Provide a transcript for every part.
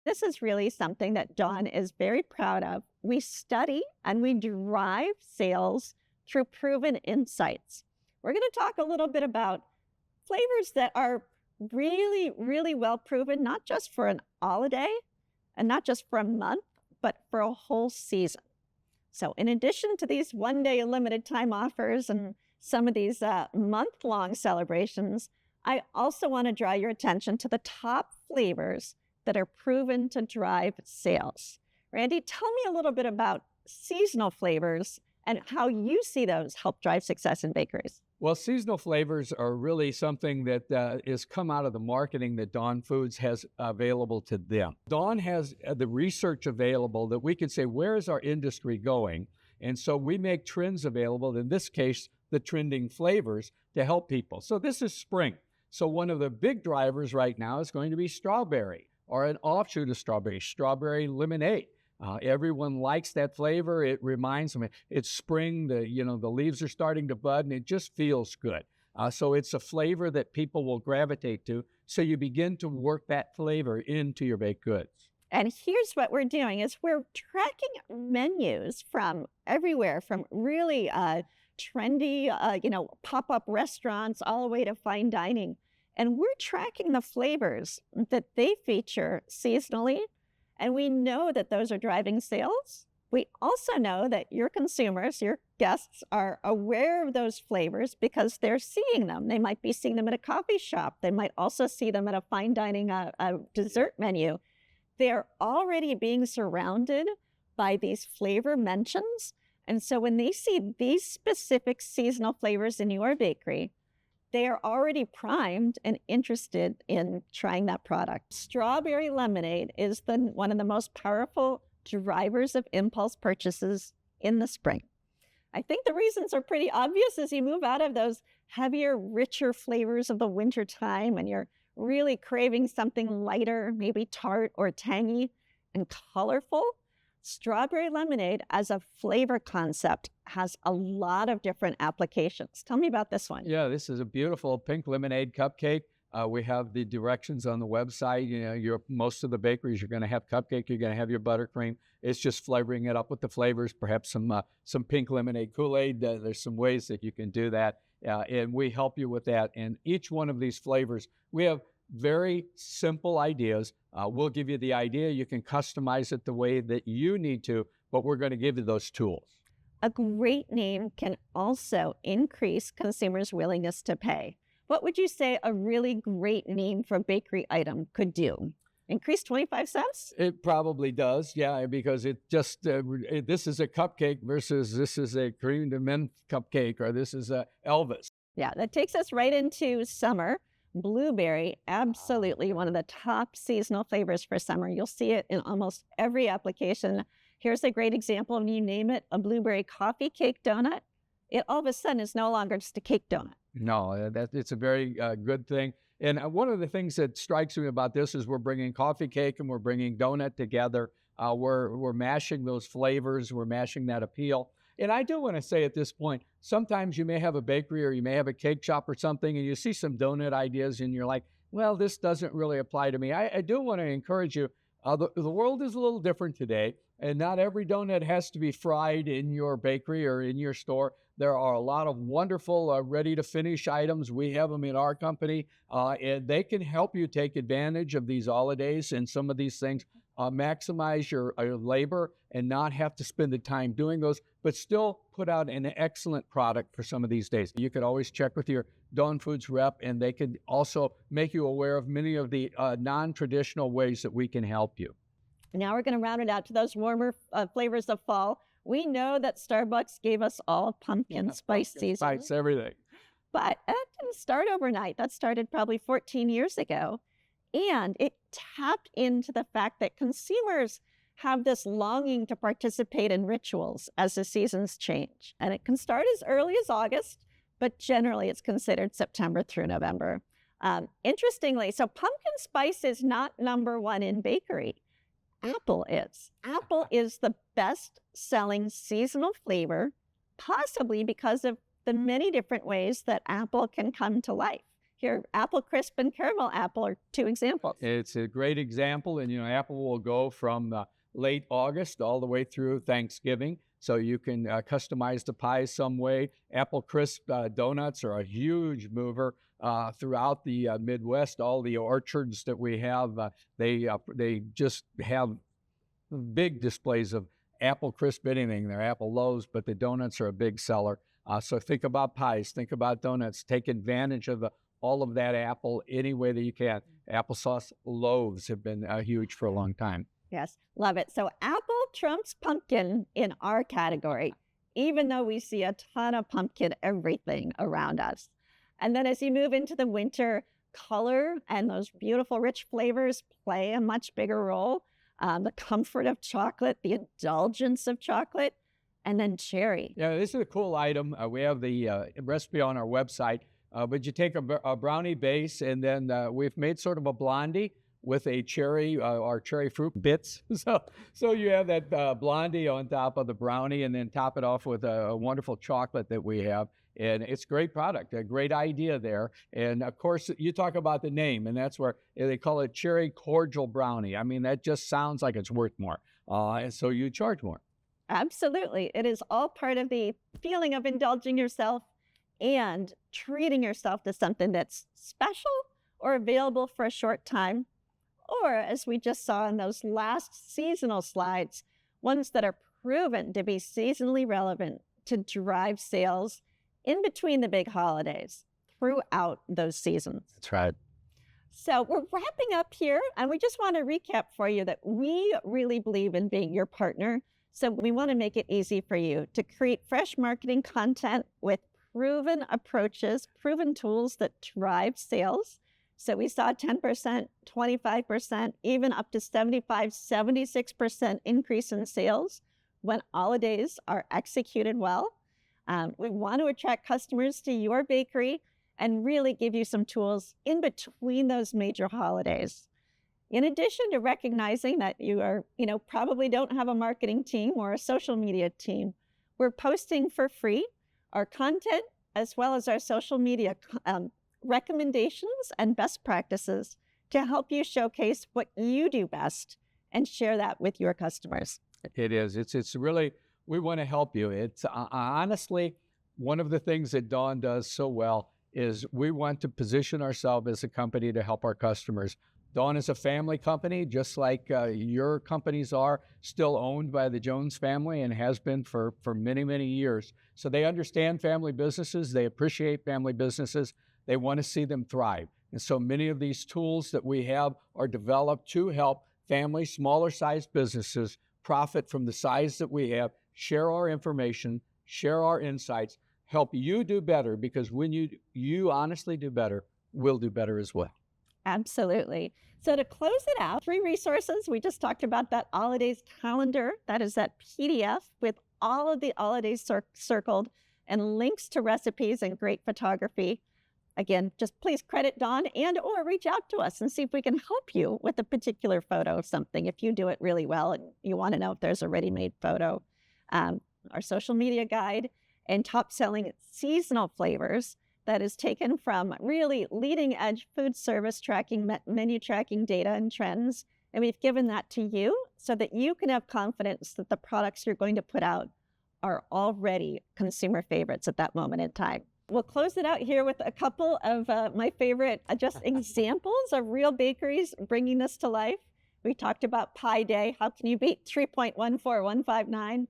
This is really something that Dawn is very proud of. We study and we drive sales through proven insights. We're going to talk a little bit about flavors that are really, really well proven, not just for an holiday and not just for a month, but for a whole season. So in addition to these one-day limited time offers and some of these month-long celebrations, I also want to draw your attention to the top flavors that are proven to drive sales. Randy, tell me a little bit about seasonal flavors and how you see those help drive success in bakeries. Well, seasonal flavors are really something that is come out of the marketing that Dawn Foods has available to them. Dawn has the research available that we can say, where is our industry going? And so we make trends available, in this case, the trending flavors to help people. So this is spring. So one of the big drivers right now is going to be strawberry, or an offshoot of strawberry lemonade. Everyone likes that flavor. It reminds them it's spring. The leaves are starting to bud, and it just feels good. So it's a flavor that people will gravitate to. So you begin to work that flavor into your baked goods. And here's what we're doing: is we're tracking menus from everywhere, from really trendy, pop-up restaurants all the way to fine dining, and we're tracking the flavors that they feature seasonally. And we know that those are driving sales. We also know that your consumers, your guests, are aware of those flavors because they're seeing them. They might be seeing them at a coffee shop. They might also see them at a fine dining dessert menu. They're already being surrounded by these flavor mentions. And so when they see these specific seasonal flavors in your bakery, they are already primed and interested in trying that product. Strawberry lemonade is one of the most powerful drivers of impulse purchases in the spring. I think the reasons are pretty obvious as you move out of those heavier, richer flavors of the wintertime and you're really craving something lighter, maybe tart or tangy and colorful. Strawberry lemonade as a flavor concept has a lot of different applications. Tell me about this one. Yeah, this is a beautiful pink lemonade cupcake. We have the directions on the website. Most of the bakeries, you're going to have cupcake, you're going to have your buttercream. It's just flavoring it up with the flavors, perhaps some pink lemonade Kool-Aid. There's some ways that you can do that, and we help you with that. And each one of these flavors, we have very simple ideas. We'll give you the idea. You can customize it the way that you need to, but we're going to give you those tools. A great name can also increase consumers' willingness to pay. What would you say a really great name for a bakery item could do? Increase 25 cents? It probably does, yeah, because it just, this is a cupcake versus this is a cream de menthe cupcake, or this is a Elvis. Yeah, that takes us right into summer. Blueberry, absolutely one of the top seasonal flavors for summer. You'll see it in almost every application. Here's a great example. When you name it a blueberry coffee cake donut, it all of a sudden is no longer just a cake donut. No, it's a very good thing. And one of the things that strikes me about this is we're bringing coffee cake and we're bringing donut together. We're mashing those flavors. We're mashing that appeal. And I do want to say at this point, sometimes you may have a bakery or you may have a cake shop or something, and you see some donut ideas and you're like, well, this doesn't really apply to me. I do want to encourage you. The world is a little different today, and not every donut has to be fried in your bakery or in your store. There are a lot of wonderful ready-to-finish items. We have them in our company, and they can help you take advantage of these holidays and some of these things. Maximize your labor and not have to spend the time doing those, but still put out an excellent product for some of these days. You could always check with your Dawn Foods rep, and they could also make you aware of many of the non-traditional ways that we can help you. Now we're going to round it out to those warmer flavors of fall. We know that Starbucks gave us all pumpkin spice season. Spice, everything. But that didn't start overnight. That started probably 14 years ago. And it tapped into the fact that consumers have this longing to participate in rituals as the seasons change. And it can start as early as August, but generally it's considered September through November. Interestingly, so pumpkin spice is not number one in bakery. Apple is. Apple is the best-selling seasonal flavor, possibly because of the many different ways that apple can come to life. Here, apple crisp and caramel apple are two examples. It's a great example, and apple will go from late August all the way through Thanksgiving, so you can customize the pie some way. Apple crisp donuts are a huge mover throughout the Midwest. All the orchards that we have, they just have big displays of apple crisp anything. They're apple loaves, but the donuts are a big seller. So think about pies, think about donuts, take advantage of all of that apple any way that you can. Applesauce loaves have been huge for a long time. Yes, love it. So apple trumps pumpkin in our category, even though we see a ton of pumpkin everything around us. And then as you move into the winter, color and those beautiful rich flavors play a much bigger role. The comfort of chocolate, the indulgence of chocolate, and then cherry. Yeah, this is a cool item. We have the recipe on our website, but you take a brownie base, and then we've made sort of a blondie with a cherry, our cherry fruit bits. So you have that blondie on top of the brownie, and then top it off with a wonderful chocolate that we have. And it's a great product, a great idea there. And of course, you talk about the name, and that's where they call it cherry cordial brownie. I mean, that just sounds like it's worth more. And so you charge more. Absolutely. It is all part of the feeling of indulging yourself and treating yourself to something that's special or available for a short time. Or, as we just saw in those last seasonal slides, ones that are proven to be seasonally relevant to drive sales in between the big holidays throughout those seasons. That's right. So we're wrapping up here, and we just want to recap for you that we really believe in being your partner. So we want to make it easy for you to create fresh marketing content with proven approaches, proven tools that drive sales. So we saw 10%, 25%, even up to 75, 76% increase in sales when all-a-days are executed well. We want to attract customers to your bakery and really give you some tools in between those major holidays. In addition to recognizing that you are, probably don't have a marketing team or a social media team, we're posting for free our content as well as our social media recommendations and best practices to help you showcase what you do best and share that with your customers. It is. It's really, we want to help you. It's honestly, one of the things that Dawn does so well is we want to position ourselves as a company to help our customers. Dawn is a family company, just like your companies are, still owned by the Jones family and has been for many, many years. So they understand family businesses. They appreciate family businesses. They want to see them thrive. And so many of these tools that we have are developed to help family, smaller sized businesses profit from the size that we have, share our information, share our insights, help you do better, because when you honestly do better, we'll do better as well. Absolutely. So to close it out, 3 resources. We just talked about that all-a-days calendar. That is that PDF with all of the all-a-days circled and links to recipes and great photography. Again, just please credit Dawn and or reach out to us and see if we can help you with a particular photo of something if you do it really well and you want to know if there's a ready-made photo. Our social media guide and top-selling seasonal flavors that is taken from really leading-edge food service tracking, menu tracking data and trends. And we've given that to you so that you can have confidence that the products you're going to put out are already consumer favorites at that moment in time. We'll close it out here with a couple of my favorite just examples of real bakeries bringing this to life. We talked about Pie Day. How can you beat 3.14159?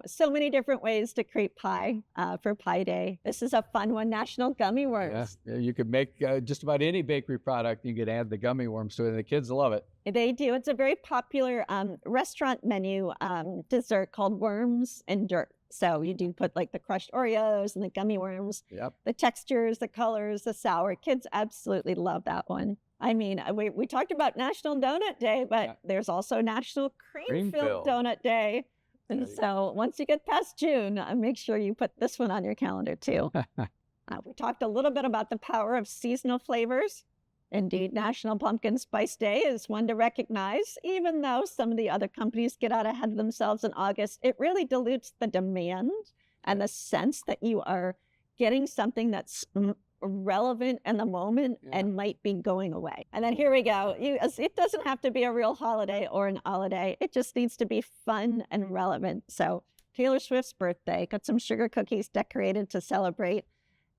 So many different ways to create pie for Pie Day. This is a fun one, National Gummy Worms. Yeah, you could make just about any bakery product. You could add the gummy worms to it, and the kids love it. They do. It's a very popular restaurant menu dessert called Worms and Dirt. So you do put like the crushed Oreos and the gummy worms, the textures, the colors, the sour. Kids absolutely love that one. I mean, we talked about National Donut Day, but there's also National Cream-Filled Donut Day. And so once you get past June, make sure you put this one on your calendar too. We talked a little bit about the power of seasonal flavors. Indeed, National Pumpkin Spice Day is one to recognize. Even though some of the other companies get out ahead of themselves in August, it really dilutes the demand and the sense that you are getting something that's relevant in the moment Yeah. and might be going away. And then here we go. It doesn't have to be a real holiday or an holiday. It just needs to be fun and relevant. So Taylor Swift's birthday, got some sugar cookies decorated to celebrate.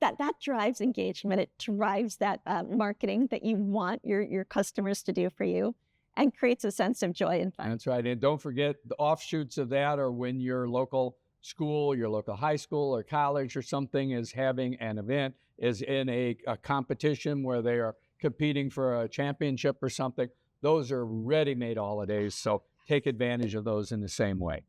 That drives engagement. It drives that marketing that you want your customers to do for you, and creates a sense of joy and fun. That's right. And don't forget the offshoots of that are when your local school, your local high school or college or something is having an event, is in a competition where they are competing for a championship or something. Those are ready-made holidays. So take advantage of those in the same way.